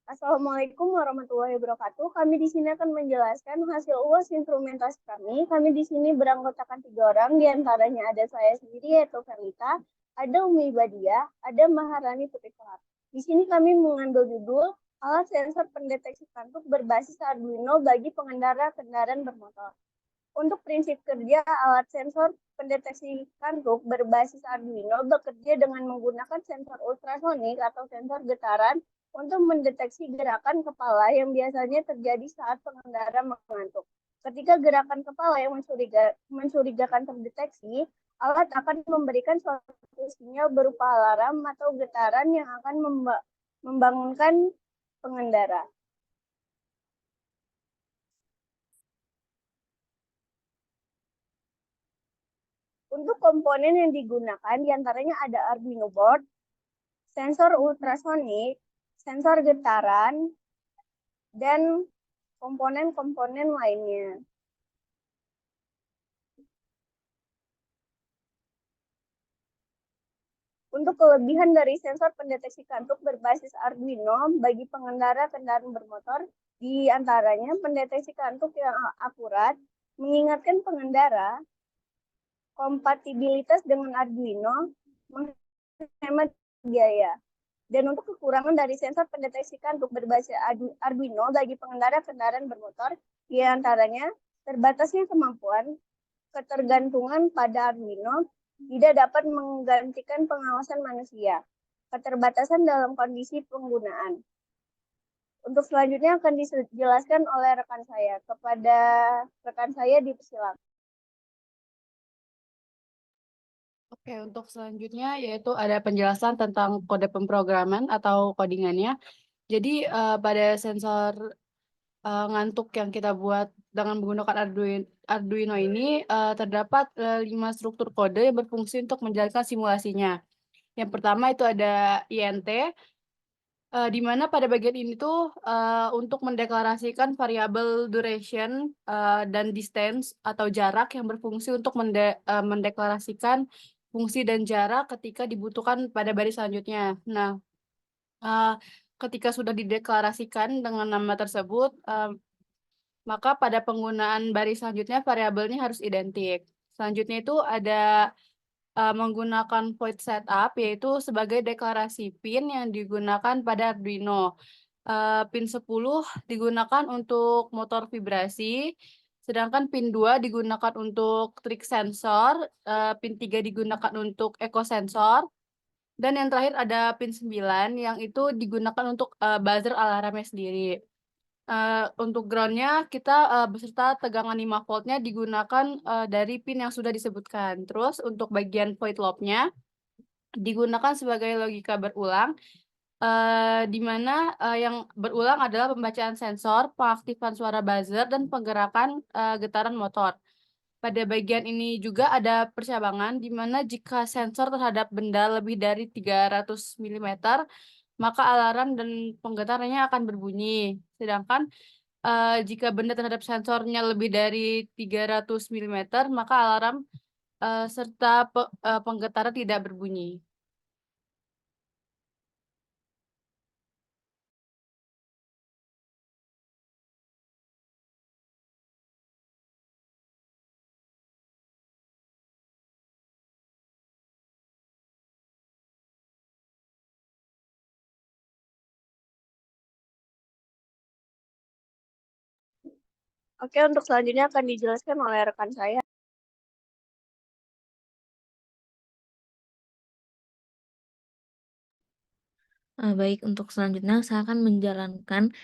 Assalamualaikum warahmatullahi wabarakatuh. Kami di sini akan menjelaskan hasil UAS instrumentasi kami. Kami di sini beranggotakan 3 orang, di antaranya ada saya sendiri yaitu Verlita, ada Umi Badia, ada Maharani Putri Kelap. Di sini kami mengambil judul alat sensor pendeteksi kantuk berbasis Arduino bagi pengendara kendaraan bermotor. Untuk prinsip kerja, alat sensor pendeteksi kantuk berbasis Arduino bekerja dengan menggunakan sensor ultrasonik atau sensor getaran untuk mendeteksi gerakan kepala yang biasanya terjadi saat pengendara mengantuk. Ketika gerakan kepala yang mencurigakan terdeteksi, alat akan memberikan suatu sinyal berupa alarm atau getaran yang akan membangunkan pengendara. Untuk komponen yang digunakan diantaranya ada Arduino board, sensor ultrasonik, sensor getaran, dan komponen-komponen lainnya. Untuk kelebihan dari sensor pendeteksi kantuk berbasis Arduino bagi pengendara kendaraan bermotor, di antaranya pendeteksi kantuk yang akurat, mengingatkan pengendara, kompatibilitas dengan Arduino, menghemat biaya. Dan untuk kekurangan dari sensor pendeteksi kantuk berbasis Arduino bagi pengendara kendaraan bermotor, di antaranya terbatasnya kemampuan, ketergantungan pada Arduino, tidak dapat menggantikan pengawasan manusia, keterbatasan dalam kondisi penggunaan. Untuk selanjutnya akan dijelaskan oleh rekan saya. Kepada rekan saya dipersilakan. Oke, untuk selanjutnya yaitu ada penjelasan tentang kode pemrograman atau codingannya. Jadi pada sensor ngantuk yang kita buat dengan menggunakan Arduino ini terdapat 5 struktur kode yang berfungsi untuk menjalankan simulasinya. Yang pertama itu ada INT, di mana pada bagian ini tuh untuk mendeklarasikan variabel duration dan distance atau jarak yang berfungsi untuk mendeklarasikan fungsi dan jarak ketika dibutuhkan pada baris selanjutnya. Nah, ketika sudah dideklarasikan dengan nama tersebut, maka pada penggunaan baris selanjutnya variabelnya harus identik. Selanjutnya itu ada menggunakan void setup, yaitu sebagai deklarasi pin yang digunakan pada Arduino. Pin 10 digunakan untuk motor vibrasi, sedangkan pin 2 digunakan untuk trik sensor, pin 3 digunakan untuk eco sensor, dan yang terakhir ada pin 9 yang itu digunakan untuk buzzer alarmnya sendiri. Untuk groundnya kita beserta tegangan 5 voltnya digunakan dari pin yang sudah disebutkan. Terus untuk bagian void loop-nya digunakan sebagai logika berulang, di mana yang berulang adalah pembacaan sensor, pengaktifan suara buzzer, dan penggerakan getaran motor. Pada bagian ini juga ada percabangan, di mana jika sensor terhadap benda lebih dari 300 mm, maka alarm dan penggetarannya akan berbunyi. Sedangkan jika benda terhadap sensornya lebih dari 300 mm, maka alarm serta penggetaran tidak berbunyi. Oke, untuk selanjutnya akan dijelaskan oleh rekan saya. Baik, untuk selanjutnya saya akan menjalankan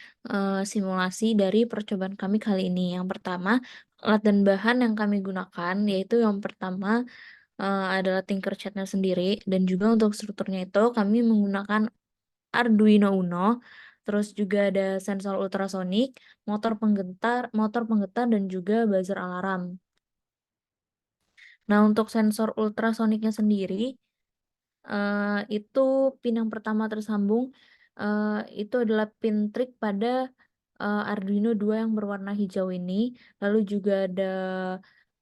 simulasi dari percobaan kami kali ini. Yang pertama, alat dan bahan yang kami gunakan yaitu yang pertama adalah Tinkercad-nya sendiri, dan juga untuk strukturnya itu kami menggunakan Arduino Uno, terus juga ada sensor ultrasonik, motor penggetar dan juga buzzer alarm. Nah, untuk sensor ultrasoniknya sendiri itu pin yang pertama tersambung itu adalah pin trik pada Arduino 2 yang berwarna hijau ini. Lalu juga ada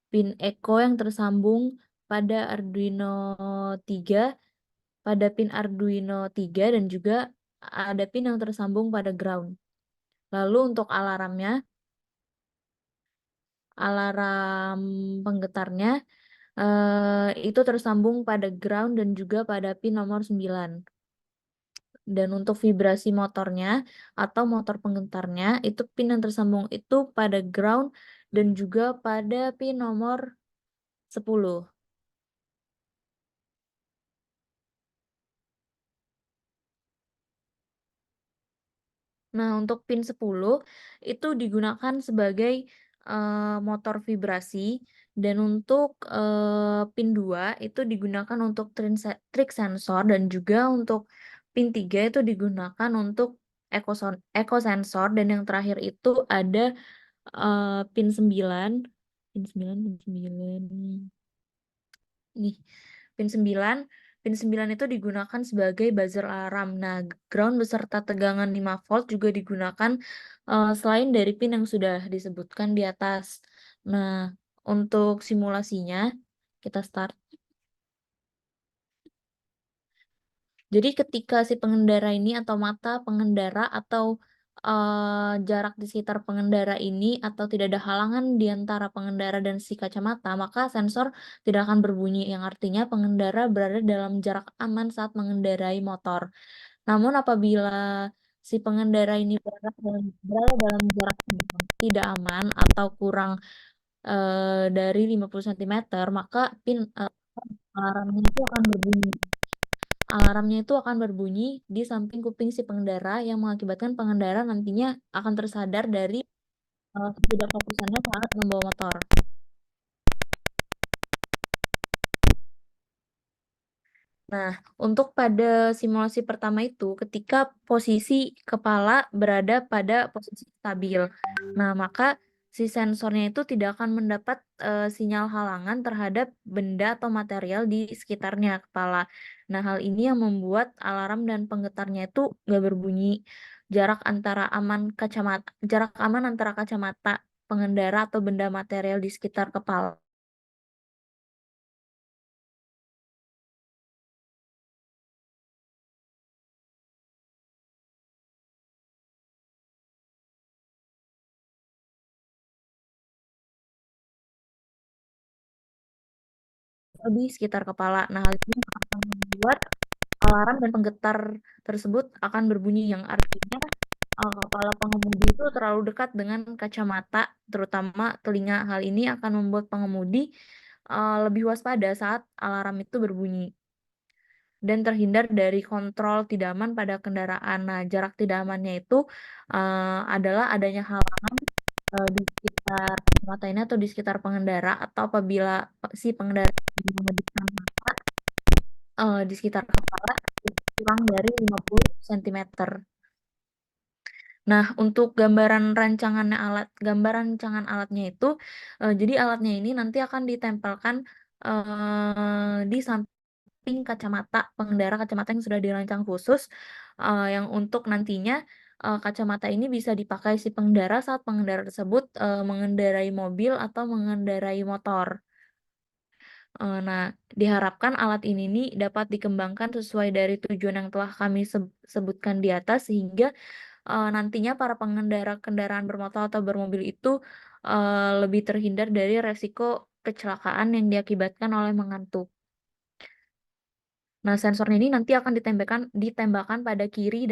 pin echo yang tersambung pada Arduino 3, pada pin Arduino 3, dan juga ada pin yang tersambung pada ground. Lalu untuk alarm penggetarnya itu tersambung pada ground dan juga pada pin nomor 9. Dan untuk vibrasi motornya atau motor penggetarnya itu pin yang tersambung itu pada ground dan juga pada pin nomor 10. Nah, untuk pin 10 itu digunakan sebagai motor vibrasi, dan untuk pin 2 itu digunakan untuk trik sensor, dan juga untuk pin 3 itu digunakan untuk eco sensor, dan yang terakhir itu ada pin 9. Pin 9 nih. Pin 9 itu digunakan sebagai buzzer alarm. Nah, ground beserta tegangan 5 volt juga digunakan selain dari pin yang sudah disebutkan di atas. Nah, untuk simulasinya kita start. Jadi ketika si pengendara ini atau mata pengendara atau jarak di sekitar pengendara ini atau tidak ada halangan di antara pengendara dan si kacamata, maka sensor tidak akan berbunyi, yang artinya pengendara berada dalam jarak aman saat mengendarai motor. Namun apabila si pengendara ini berada dalam jarak yang tidak aman atau kurang dari 50 cm, maka pin alarmnya itu akan berbunyi. Alarmnya itu akan berbunyi di samping kuping si pengendara yang mengakibatkan pengendara nantinya akan tersadar dari ketidakfokusannya saat membawa motor. Nah, untuk pada simulasi pertama itu ketika posisi kepala berada pada posisi stabil. Nah, maka si sensornya itu tidak akan mendapat sinyal halangan terhadap benda atau material di sekitarnya kepala. Nah, hal ini yang membuat alarm dan penggetarnya itu nggak berbunyi. Jarak aman antara kacamata pengendara atau benda material di sekitar kepala di sekitar kepala. Nah, hal ini akan membuat alarm dan penggetar tersebut akan berbunyi, yang artinya kepala pengemudi itu terlalu dekat dengan kacamata, terutama telinga. Hal ini akan membuat pengemudi lebih waspada saat alarm itu berbunyi dan terhindar dari kontrol tidak aman pada kendaraan. Nah, jarak tidak amannya itu adalah adanya halangan di sekitar kacamata ini atau di sekitar pengendara, atau apabila si pengendara mengedipkan mata di sekitar kepala kurang dari 50 cm. Nah, untuk gambaran rancangan alatnya itu, jadi alatnya ini nanti akan ditempelkan di samping kacamata yang sudah dirancang khusus, yang untuk nantinya kacamata ini bisa dipakai si pengendara saat pengendara tersebut mengendarai mobil atau mengendarai motor. Nah, diharapkan alat ini nih dapat dikembangkan sesuai dari tujuan yang telah kami sebutkan di atas, sehingga nantinya para pengendara kendaraan bermotor atau bermobil itu lebih terhindar dari resiko kecelakaan yang diakibatkan oleh mengantuk. Nah, sensornya ini nanti akan ditembakkan pada kiri,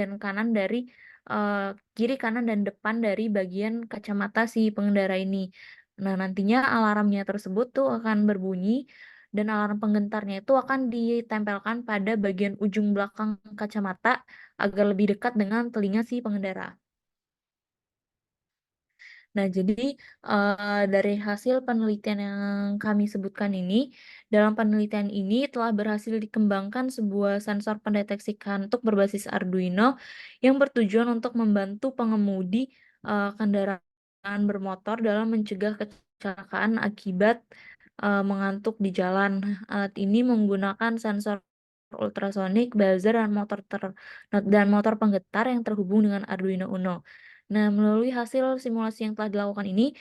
kanan, dan depan dari bagian kacamata si pengendara ini. Nah, nantinya alarmnya tersebut tuh akan berbunyi, dan alarm penggentarnya itu akan ditempelkan pada bagian ujung belakang kacamata agar lebih dekat dengan telinga si pengendara. Nah, jadi dari hasil penelitian yang kami sebutkan ini, dalam penelitian ini telah berhasil dikembangkan sebuah sensor pendeteksi kantuk berbasis Arduino yang bertujuan untuk membantu pengemudi kendaraan bermotor dalam mencegah kecelakaan akibat mengantuk di jalan. Alat ini menggunakan sensor ultrasonik, buzzer, dan motor penggetar yang terhubung dengan Arduino Uno. Nah, melalui hasil simulasi yang telah dilakukan ini,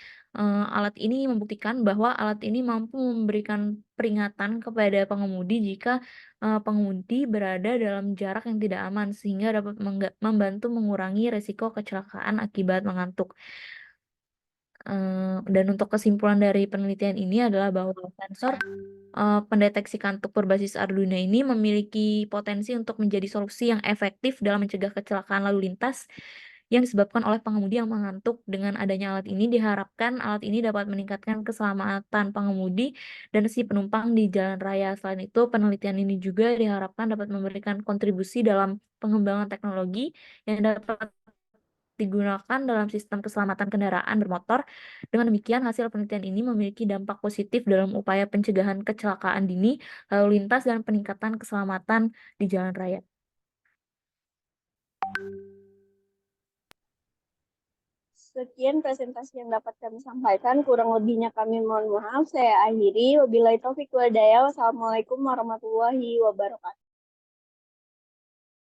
alat ini membuktikan bahwa alat ini mampu memberikan peringatan kepada pengemudi jika, pengemudi berada dalam jarak yang tidak aman, sehingga dapat membantu mengurangi resiko kecelakaan akibat mengantuk. Dan untuk kesimpulan dari penelitian ini adalah bahwa sensor, pendeteksi kantuk berbasis Arduino ini memiliki potensi untuk menjadi solusi yang efektif dalam mencegah kecelakaan lalu lintas yang disebabkan oleh pengemudi yang mengantuk. Dengan adanya alat ini diharapkan alat ini dapat meningkatkan keselamatan pengemudi dan si penumpang di jalan raya. Selain itu, penelitian ini juga diharapkan dapat memberikan kontribusi dalam pengembangan teknologi yang dapat digunakan dalam sistem keselamatan kendaraan bermotor. Dengan demikian, hasil penelitian ini memiliki dampak positif dalam upaya pencegahan kecelakaan dini, lalu lintas, dan peningkatan keselamatan di jalan raya. Sekian presentasi yang dapat kami sampaikan. Kurang lebihnya kami mohon maaf. Saya akhiri. Wabillahi taufiq wal hidayah. Wassalamualaikum warahmatullahi wabarakatuh.